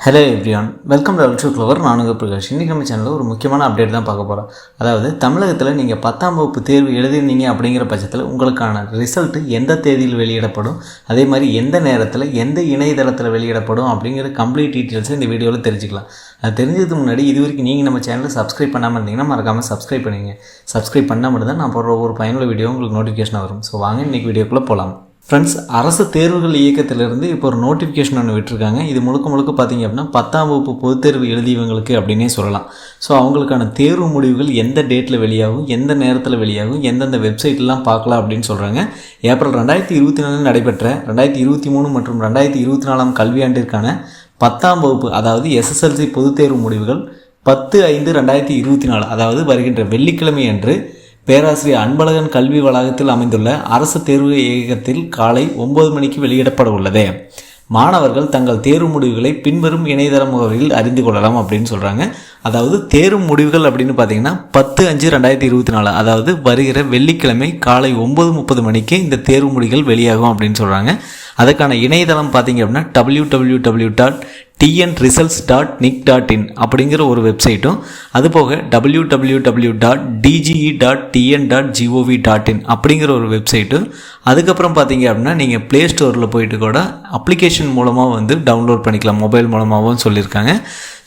Hello everyone, welcome to Ultra Clever. நானுங்க பிரகாஷ். இன்றைக்கி நம்ம சேனலில் ஒரு முக்கியமான அப்டேட் தான் பார்க்க போகிறோம். அதாவது தமிழகத்தில் நீங்கள் 10ஆம் வகுப்பு தேர்வு எழுதிருந்தீங்க அப்படிங்கிற பட்சத்தில் உங்களுக்கான ரிசல்ட்டு எந்த தேதியில் வெளியிடப்படும், அதே மாதிரி எந்த நேரத்தில் எந்த இணையதளத்தில் வெளியிடப்படும் அப்படிங்கிற கம்ப்ளீட் டீட்டெயில்ஸை இந்த வீடியோவில் தெரிஞ்சுக்கலாம். அது தெரிஞ்சதுக்கு முன்னாடி இது வரைக்கும் நீங்கள் நம்ம சேனலை சப்ஸ்கிரைப் பண்ணாமல் இருந்தீங்கன்னா மறக்காமல் சப்ஸ்கிரைப் பண்ணிங்க. சப்ஸ்கிரைப் பண்ணால் மட்டும்தான் நான் போடுற ஒரு பயனுள்ள வீடியோ உங்களுக்கு நோட்டிஃபிகேஷன் வரும். ஸோ வாங்க இன்றைக்கி வீடியோக்குள்ளே போகலாம். ஃப்ரெண்ட்ஸ், அரசு தேர்வுகள் இயக்கத்திலிருந்து இப்போ ஒரு நோட்டிஃபிகேஷன் ஒன்று விட்டுருக்காங்க. இது முழுக்க பார்த்திங்க அப்படின்னா 10ஆம் வகுப்பு பொதுத் தேர்வு எழுதியவங்களுக்கு அப்படின்னே சொல்லலாம். ஸோ அவங்களுக்கான தேர்வு முடிவுகள் எந்த டேட்டில் வெளியாகும், எந்த நேரத்தில் வெளியாகும், எந்தெந்த வெப்சைட்லாம் பார்க்கலாம் அப்படின்னு சொல்கிறாங்க. ஏப்ரல் 2024 நடைபெற்ற 2023 மற்றும் 2024 கல்வியாண்டிற்கான 10ஆம் வகுப்பு அதாவது SSLC பொதுத் தேர்வு முடிவுகள் 10/5/2024 அதாவது வருகின்ற வெள்ளிக்கிழமை அன்று பேராசிரியர் அன்பழகன் கல்வி வளாகத்தில் அமைந்துள்ள அரசு தேர்வு இயக்ககத்தில் காலை 9 மணிக்கு வெளியிடப்பட உள்ளது. மாணவர்கள் தங்கள் தேர்வு முடிவுகளை பின்வரும் இணையதள முகவரியில் அறிந்து கொள்ளலாம் அப்படின்னு சொல்கிறாங்க. அதாவது தேர்வு முடிவுகள் அப்படின்னு பார்த்தீங்கன்னா 10/5/2024 அதாவது வருகிற வெள்ளிக்கிழமை காலை 9:30 மணிக்கு இந்த தேர்வு முடிவுகள் வெளியாகும் அப்படின்னு சொல்கிறாங்க. அதுக்கான இணையதளம் பார்த்தீங்க அப்படின்னா www.tnresults.nic.in அப்படிங்கிற ஒரு வெப்சைட்டும், அதுபோக www.dge.tn.gov.in அப்படிங்கிற ஒரு வெப்சைட்டும், அதுக்கப்புறம் பார்த்தீங்க அப்படின்னா நீங்கள் ப்ளே ஸ்டோரில் போயிட்டு கூட அப்ளிகேஷன் மூலமாக வந்து டவுன்லோட் பண்ணிக்கலாம், மொபைல் மூலமாகவும் சொல்லியிருக்காங்க.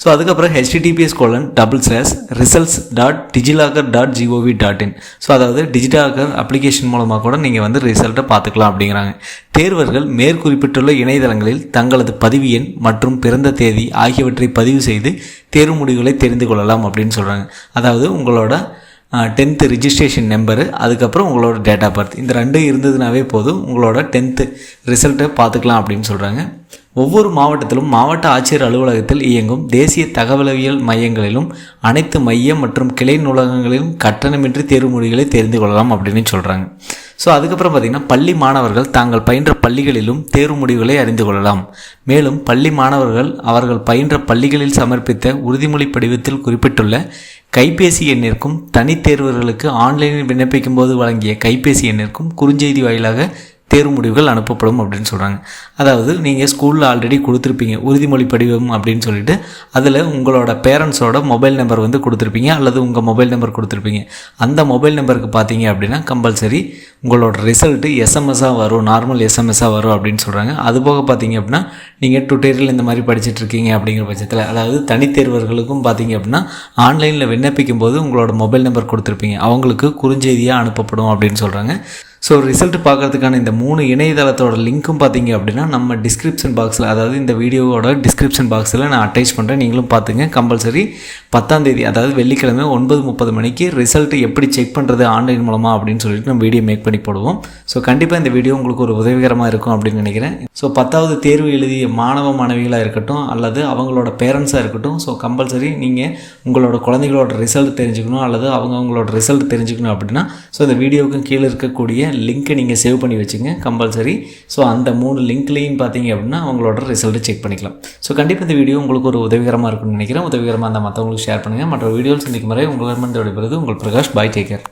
ஸோ அதுக்கப்புறம் https://results.digilogger.gov.in ஸோ அதாவது டிஜிலாகர் அப்ளிகேஷன் மூலமாக கூட நீங்கள் வந்து ரிசல்ட்டை பார்த்துக்கலாம் அப்படிங்கிறாங்க. தேர்வர்கள் மேற்குறிப்பிட்டுள்ள இணையதளங்களில் தங்களது பதிவு எண் மற்றும் பிறந்த தேதி ஆகியவற்றை பதிவு செய்து தேர்வு முடிவுகளை தெரிந்து கொள்ளலாம் அப்படின்னு சொல்கிறாங்க. அதாவது உங்களோட 10th ரிஜிஸ்ட்ரேஷன் நம்பரு, அதுக்கப்புறம் உங்களோட டேட் ஆஃப் பர்த், இந்த ரெண்டும் இருந்ததுனாவே போதும் உங்களோட 10th ரிசல்ட்டை பார்த்துக்கலாம் அப்படின்னு சொல்கிறாங்க. ஒவ்வொரு மாவட்டத்திலும் மாவட்ட ஆட்சியர் அலுவலகத்தில் இயங்கும் தேசிய தகவலவியல் மையங்களிலும் அனைத்து மைய மற்றும் கிளை நூலகங்களிலும் கட்டணமின்றி தேர்வு முடிவுகளை தெரிந்து கொள்ளலாம் அப்படின்னு சொல்கிறாங்க. ஸோ அதுக்கப்புறம் பார்த்திங்கன்னா பள்ளி மாணவர்கள் தாங்கள் பயின்ற பள்ளிகளிலும் தேர்வு முடிவுகளை அறிந்து கொள்ளலாம். மேலும் பள்ளி மாணவர்கள் அவர்கள் பயின்ற பள்ளிகளில் சமர்ப்பித்த உறுதிமொழி படிவத்தில் குறிப்பிட்டுள்ள கைபேசி எண்ணிற்கும் தனித்தேர்வர்களுக்கு ஆன்லைனில் விண்ணப்பிக்கும் போது வழங்கிய கைபேசி எண்ணிற்கும் குறுஞ்செய்தி வாயிலாக தேர்வு முடிவுகள் அனுப்பப்படும் அப்படின்னு சொல்கிறாங்க. அதாவது நீங்கள் ஸ்கூலில் ஆல்ரெடி கொடுத்துருப்பீங்க உறுதிமொழி படிவம் அப்படின்னு சொல்லிட்டு, அதில் உங்களோட பேரண்ட்ஸோட மொபைல் நம்பர் வந்து கொடுத்துருப்பீங்க அல்லது உங்கள் மொபைல் நம்பர் கொடுத்துருப்பீங்க. அந்த மொபைல் நம்பருக்கு பார்த்தீங்க அப்படின்னா கம்பல்சரி உங்களோட ரிசல்ட்டு எஸ்எம்எஸ்ஸாக வரும், நார்மல் எஸ்எம்எஸ்ஸாக வரும் அப்படின்னு சொல்கிறாங்க. அதுபோக பார்த்தீங்க அப்படின்னா நீங்கள் டுட்டோரியல் இந்த மாதிரி படிச்சுட்ருக்கீங்க அப்படிங்கிற பட்சத்தில், அதாவது தனித்தேர்வர்களுக்கும் பார்த்தீங்க அப்படின்னா ஆன்லைனில் விண்ணப்பிக்கும் போது உங்களோட மொபைல் நம்பர் கொடுத்துருப்பீங்க, அவங்களுக்கு குறுஞ்செய்தியாக அனுப்பப்படும் அப்படின்னு சொல்கிறாங்க. ஸோ ரிசல்ட் பார்க்குறதுக்கான இந்த 3 இணையதளத்தோட லிங்க்கும் பார்த்தீங்க அப்படின்னா நம்ம டிஸ்கிரிப்ஷன் பாக்ஸில், அதாவது இந்த வீடியோவோட டிஸ்கிரிப்ஷன் பாக்ஸில் நான் அட்டாச் பண்ணுறேன், நீங்களும் பார்த்துங்க. கம்பல்சரி 10ஆம் தேதி அதாவது வெள்ளிக்கிழமை 9:30 மணிக்கு ரிசல்ட் எப்படி செக் பண்ணுறது ஆன்லைன் மூலமாக அப்படின்னு சொல்லிட்டு நம்ம வீடியோ மேக் பண்ணி போடுவோம். ஸோ கண்டிப்பாக இந்த வீடியோ உங்களுக்கு ஒரு உதவிகரமாக இருக்கும் அப்படின்னு நினைக்கிறேன். ஸோ 10வது தேர்வு எழுதிய மாணவிகளாக இருக்கட்டும் அல்லது அவங்களோட பேரண்ட்ஸாக இருக்கட்டும், ஸோ கம்பல்சரி நீங்கள் உங்களோட குழந்தைகளோட ரிசல்ட் தெரிஞ்சுக்கணும் அல்லது அவங்களோட ரிசல்ட் தெரிஞ்சுக்கணும் அப்படின்னா ஸோ இந்த வீடியோவுக்கும் கீழே இருக்கக்கூடிய லிங்க்கை நீங்கள் சேவ் பண்ணி வச்சுங்க கம்பல்சரி. ஸோ அந்த 3 லிங்க்லேயும் பார்த்தீங்க அப்படின்னா அவங்களோட ரிசல்ட்டை செக் பண்ணிக்கலாம். ஸோ கண்டிப்பாக இந்த வீடியோ உங்களுக்கு ஒரு உதவிகரமாக இருக்கும்னு நினைக்கிறேன். உதவிகரமாக இருந்தால் மற்றவங்களுக்கு ஷேர் பண்ணுங்கள். மற்ற வீடியோஸ் சந்திக்கும் வரை உங்களிடமிருந்து விடைபெறுவது உங்கள் பிரகாஷ். பாய், டேக் கேர்.